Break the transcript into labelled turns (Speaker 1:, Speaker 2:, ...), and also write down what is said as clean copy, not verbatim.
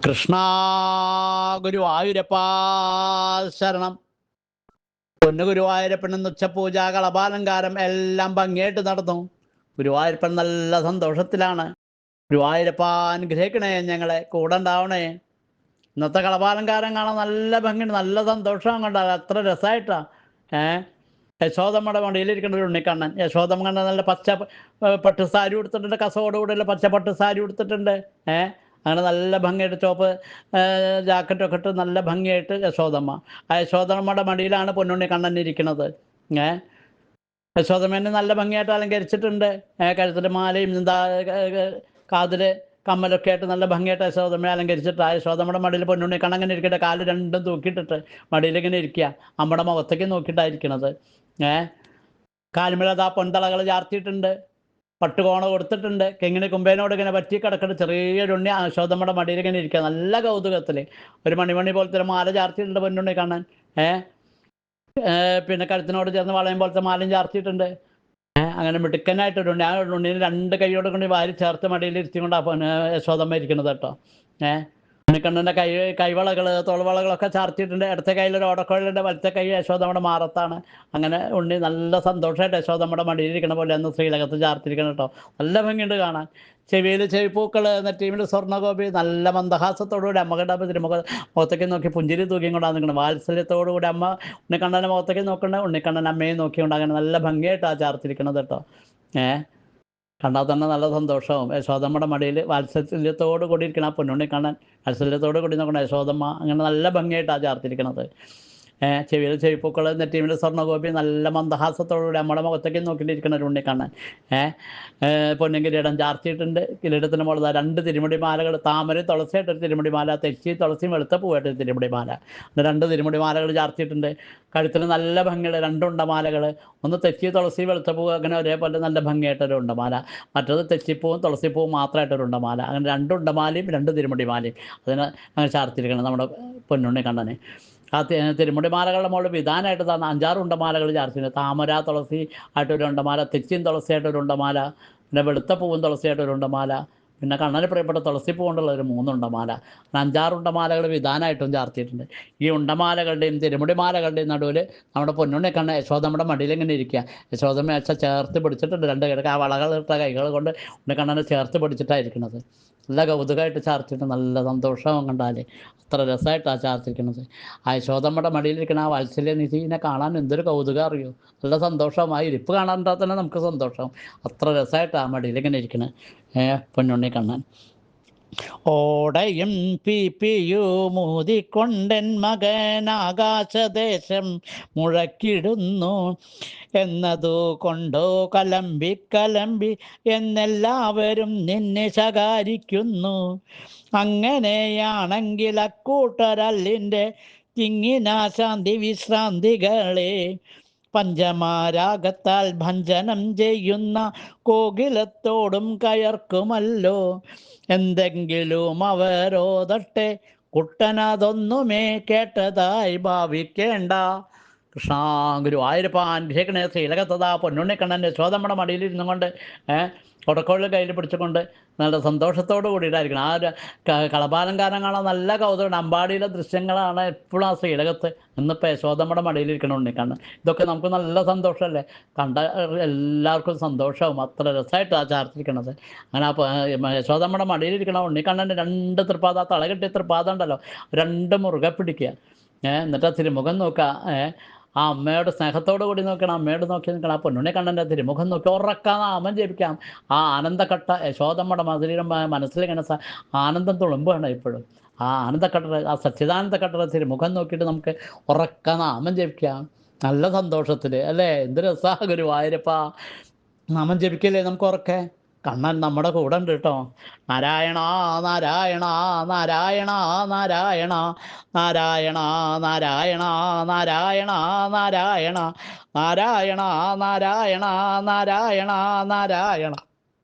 Speaker 1: കൃഷ്ണ ഗുരുവായൂരപ്പാ ശരണം. പൊന്നു ഗുരുവായൂരപ്പൻ ഉച്ചപൂജ കളഭാലങ്കാരം എല്ലാം ഭംഗിയായിട്ട് നടന്നു. ഗുരുവായൂരപ്പൻ നല്ല സന്തോഷത്തിലാണ്. ഗുരുവായൂരപ്പ അനുഗ്രഹിക്കണേ, ഞങ്ങളെ കൂടെ ഉണ്ടാവണേ. ഇന്നത്തെ കളഭാലങ്കാരം കാണാൻ നല്ല ഭംഗിയുണ്ട്, നല്ല സന്തോഷം കണ്ട അത്ര രസമായിട്ടാ. യശോദമ്മയുടെ മടിയിലിരിക്കുന്ന ഒരു ഉണ്ണിക്കണ്ണൻ. യശോദമ്മ കണ്ട നല്ല പച്ച പട്ട് സാരി ഉടുത്തിട്ടുണ്ട്, കസവോടുകൂടിയുള്ള പച്ച പട്ട് സാരി ഉടുത്തിട്ടുണ്ട്. അങ്ങനെ നല്ല ഭംഗിയായിട്ട് ചോപ്പ് ജാക്കറ്റൊക്കെ ഇട്ട് നല്ല ഭംഗിയായിട്ട് യശോദമ്മ. ആ യശോദമ്മയുടെ മടിയിലാണ് പൊന്നുണ്ണി കണ്ണൻ ഇരിക്കുന്നത്. യശോദമ്മേനെ നല്ല ഭംഗിയായിട്ട് അലങ്കരിച്ചിട്ടുണ്ട്. കഴുത്തിൽ മാലയും എന്താ കാതിൽ കമ്മലൊക്കെ ആയിട്ട് നല്ല ഭംഗിയായിട്ട് യശോദമ്മയെ അലങ്കരിച്ചിട്ട് ആ യശോദമ്മയുടെ മടിയിൽ പൊന്നുണ്ണി കണ്ണൻ അങ്ങനെ ഇരിക്കട്ടെ, കാല് രണ്ടും തൂക്കിയിട്ടിട്ട് മടിയിലിങ്ങനെ ഇരിക്കുക. അമ്മയുടെ മുഖത്തേക്ക് നോക്കിയിട്ടായിരിക്കണത്. കാലുമിലതാ പൊന്തളകൾ ചാർത്തിയിട്ടുണ്ട്, പട്ടുകോണ കൊടുത്തിട്ടുണ്ട്. കെങ്ങിണി കുമ്പേനോട് ഇങ്ങനെ പറ്റി കിടക്കുന്ന ചെറിയൊരു ഉണ്ണി യശോദമ്മയുടെ മടിയിൽ ഇങ്ങനെ ഇരിക്കുക നല്ല കൗതുകത്തിൽ. ഒരു മണിമണി പോലത്തെ മാല ചാർത്തിയിട്ടുണ്ട് പൊന്നുണ്ണി കണ്ണൻ. പിന്നെ കഴുത്തിനോട് ചേർന്ന് വളയം പോലത്തെ മാലയും ചാർത്തിയിട്ടുണ്ട്. അങ്ങനെ മിടുക്കനായിട്ടൊരു ഉണ്ണി. ആ ഉണ്ണീനെ രണ്ട് കൈയോട് കൊണ്ട് വാരി ചേർത്ത് മടിയിൽ ഇരുത്തിക്കൊണ്ട് യശോദമ്മ ഇരിക്കുന്നത് കേട്ടോ. ഉണ്ണിക്കണ്ണൻ്റെ കൈവളകൾ തോൾവളകളൊക്കെ ചാർത്തിയിട്ടുണ്ട്. ഇടത്തെ കയ്യിലൊരു ഓടക്കുഴലുണ്ട്, വലത്തെ കൈ യശോദമ്മയുടെ മാറത്താണ്. അങ്ങനെ ഉണ്ണി നല്ല സന്തോഷമായിട്ട് യശോദമ്മയുടെ മടിയിലിരിക്കണ പോലെ അന്ന് ശ്രീലകത്ത് ചാർത്തിരിക്കണം കേട്ടോ. നല്ല ഭംഗിയുണ്ട് കാണാൻ. ചെവിയിൽ ചെവിപ്പൂക്കൾ, നെറ്റിയിൽ സ്വർണ്ണഗോപി, നല്ല മന്ദഹാസത്തോടുകൂടി അമ്മയുടെ മുഖത്തേക്ക് നോക്കി പുഞ്ചിരി തൂക്കിയും കൊണ്ടാണ് നിൽക്കുന്നത്. വാത്സല്യത്തോടുകൂടി അമ്മ ഉണ്ണിക്കണ്ണൻ്റെ മുഖത്തേക്ക് നോക്കണ്ട, ഉണ്ണിക്കണ്ണൻ അമ്മയെ നോക്കിക്കൊണ്ട് അങ്ങനെ നല്ല ഭംഗിയായിട്ടാണ് ചാർത്തിരിക്കണത് കേട്ടോ. കണ്ടാൽ തന്നെ നല്ല സന്തോഷവും. യശോദമ്മയുടെ മടിയിൽ വാത്സല്യത്തോടു കൂടി ഇരിക്കണം ആ പൊന്നുണ്ണി കണ്ണൻ. വാത്സല്യത്തോടു കൂടി നോക്കണം യശോദമ്മ. അങ്ങനെ നല്ല ഭംഗിയായിട്ടാണ് ചാർത്തിരിക്കണത്. ചെവിയിൽ ചെവിപ്പൂക്കൾ, നെറ്റിയിൽ സ്വർണ്ണഗോപി, നല്ല മന്ദഹാസത്തോടുകൂടി നമ്മുടെ മുഖത്തേക്ക് നോക്കിയിട്ടിരിക്കുന്ന ഒരു ഉണ്ണിക്കണ്ണൻ. പൊന്നും കിരീടം ചാർത്തിയിട്ടുണ്ട്. കിരീടത്തിന് മുകളിൽ രണ്ട് തിരുമുടി മാലകൾ, താമര തുളസിയായിട്ടൊരു തിരുമുടി മാല, തെച്ചി തുളസിയും വെളുത്ത പൂവായിട്ടൊരു തിരുമുടി മാല. രണ്ട് തിരുമുടി മാലകൾ ചാർത്തിയിട്ടുണ്ട്. കഴുത്തിന് നല്ല ഭംഗിയുള്ള രണ്ടുണ്ട മാലകൾ. ഒന്ന് തെച്ചി തുളസി വെളുത്തപ്പൂ അങ്ങനെ ഒരേപോലെ നല്ല ഭംഗിയായിട്ടൊരു ഉണ്ടമാല, മറ്റത് തെച്ചിപ്പൂവും തുളസിപ്പൂവും മാത്രമായിട്ടൊരു ഉണ്ടമാല. അങ്ങനെ രണ്ട് ഉണ്ടമാലയും രണ്ട് തിരുമുടി മാലയും അതിന് അങ്ങനെ ചാർത്തിരിക്കണം നമ്മുടെ പൊന്നുണ്ണി കണ്ണന്. ആ തിരുമുടി മാലകളുടെ മുകളിൽ വിധാനമായിട്ട് തന്നെ 5-6 ഉണ്ടമാലകൾ ചാർത്തിട്ടുണ്ട്. താമര തുളസി ആയിട്ടൊരു ഉണ്ടമാല, തെച്ചിയും തുളസിയായിട്ടൊരു ഉണ്ടമാല, പിന്നെ വെളുത്ത പൂവും തുളസിയായിട്ടൊരു ഉണ്ടമാല, പിന്നെ കണ്ണന് പ്രിയപ്പെട്ട തുളസിപ്പൂ കൊണ്ടുള്ള ഒരു 3 ഉണ്ടമാല. 5-6 ഉണ്ടമാലകൾ വിധാനമായിട്ടും ചാർത്തിയിട്ടുണ്ട്. ഈ ഉണ്ടമാലകളുടെയും തിരുമുടി മാലകളുടെയും നടുവിൽ നമ്മുടെ പൊന്നുണ്ണി കണ്ണൻ യശോദമ്മയുടെ മടിയിലിങ്ങനെ ഇരിക്കുക. യശോദമ്മ ചേർത്ത് പിടിച്ചിട്ടുണ്ട്. രണ്ട് കിടക്ക് ആ വളകളിട്ട കൈകൾ കൊണ്ട് ഉണ്ണിക്കണ്ണനെ ചേർത്ത് പിടിച്ചിട്ടായിരിക്കുന്നത്. നല്ല കൗതുകമായിട്ട് ചാർത്തിയിട്ട് നല്ല സന്തോഷവും കണ്ടാൽ അത്ര രസമായിട്ടാണ് ചാർത്തിരിക്കുന്നത്. ആ യശോദമ്മയുടെ മടിയിലിരിക്കുന്ന ആ വാത്സല്യ നിധിനെ കാണാൻ എന്തൊരു കൗതുകം അറിയോ. നല്ല സന്തോഷമായി ഇരിപ്പ് കാണാണ്ടാൽ തന്നെ നമുക്ക് സന്തോഷം. അത്ര രസമായിട്ടാണ് ആ മടിയിലിങ്ങനെ ഇരിക്കുന്നത് പൊന്നുണ്ണി കണ്ണൻ. ഓടയും മൂതിക്കൊണ്ടൻ മകൻ ആകാശദേശം മുഴക്കിടുന്നു എന്നതു കൊണ്ടോ കലമ്പി കലമ്പി എന്നെല്ലാവരും നിന്നെ ശകാരിക്കുന്നു. അങ്ങനെയാണെങ്കിൽ അക്കൂട്ടരല്ലിൻ്റെ തിങ്ങിനാശാന്തി വിശ്രാന്തികളെ പഞ്ചമാരാഗത്താൽ ഭഞ്ജനം ചെയ്യുന്ന കോകിലത്തോടും കയർക്കുമല്ലോ. എന്തെങ്കിലും അവരോധട്ടെ, കുട്ടനതൊന്നുമേ കേട്ടതായി ഭാവിക്കേണ്ട. കൃഷ്ണ ഗുരുവായൂരപ്പ അനുഗ്രഹിക്കണേ. ശ്രീലകത്തതാ പൊന്നുണ്ണിക്കണ്ണൻ്റെ യശോദമ്മയുടെ മടിയിലിരുന്നു കൊണ്ട് ഉടക്കോളിൽ കയ്യിൽ പിടിച്ചുകൊണ്ട് നല്ല സന്തോഷത്തോടു കൂടിയിട്ടായിരിക്കണം. ആ ഒരു കളഭാലങ്കാരം കാണാൻ നല്ല കൗതുകമാണ്. അമ്പാടിയിലെ ദൃശ്യങ്ങളാണ് എപ്പോഴും ആ ശ്രീലകത്ത്. ഇന്നിപ്പോൾ യശോദമ്മയുടെ മടിയിലിരിക്കണം ഉണ്ണിക്കണ്ണൻ. ഇതൊക്കെ നമുക്ക് നല്ല സന്തോഷമല്ലേ, കണ്ട എല്ലാവർക്കും സന്തോഷവും. അത്ര രസമായിട്ടാണ് ചാർത്തിരിക്കണത്. അങ്ങനെ ആ യശോദമ്മയുടെ മടിയിലിരിക്കണം ഉണ്ണിക്കണ്ണൻ്റെ 2 തൃപ്പാദം, ആ തളകെട്ടിയ തൃപ്പാദം ഉണ്ടല്ലോ, 2 മുറുകെ പിടിക്കുക. എന്നിട്ട് ആ തിരുമുഖം നോക്കുക. ആ അമ്മയോട് സ്നേഹത്തോടു കൂടി നോക്കണം, അമ്മയോട് നോക്കി നിൽക്കണം. ആ പൊന്നുണ്ണി കണ്ണൻ്റെ തിരുമുഖം നോക്കി ഉറക്കാൻ നാമം ജപിക്കാം. ആ ആനന്ദക്കട്ട യശോദമ്മയുടെ മനസ്സിലിങ്ങനെ ആനന്ദം തുളുമ്പുകയാണ് ഇപ്പോഴും. ആ ആനന്ദക്കട്ട, ആ സച്ചിദാനന്ദക്കട്ട തിരുമുഖം നോക്കിയിട്ട് നമുക്ക് ഉറക്കാൻ നാമം ജപിക്കാം നല്ല സന്തോഷത്തിൽ അല്ലേ. എന്ത് രസമാണ് ഗുരുവായൂരപ്പ. നാമം ജപിക്കല്ലേ നമുക്ക് ഉറക്കെ. കണ്ണൻ നമ്മുടെ കൂടെ ഉണ്ട് കേട്ടോ. നാരായണ നാരായണ നാരായണ നാരായണ നാരായണ നാരായണ നാരായണ നാരായണ നാരായണ നാരായണ നാരായണ നാരായണ.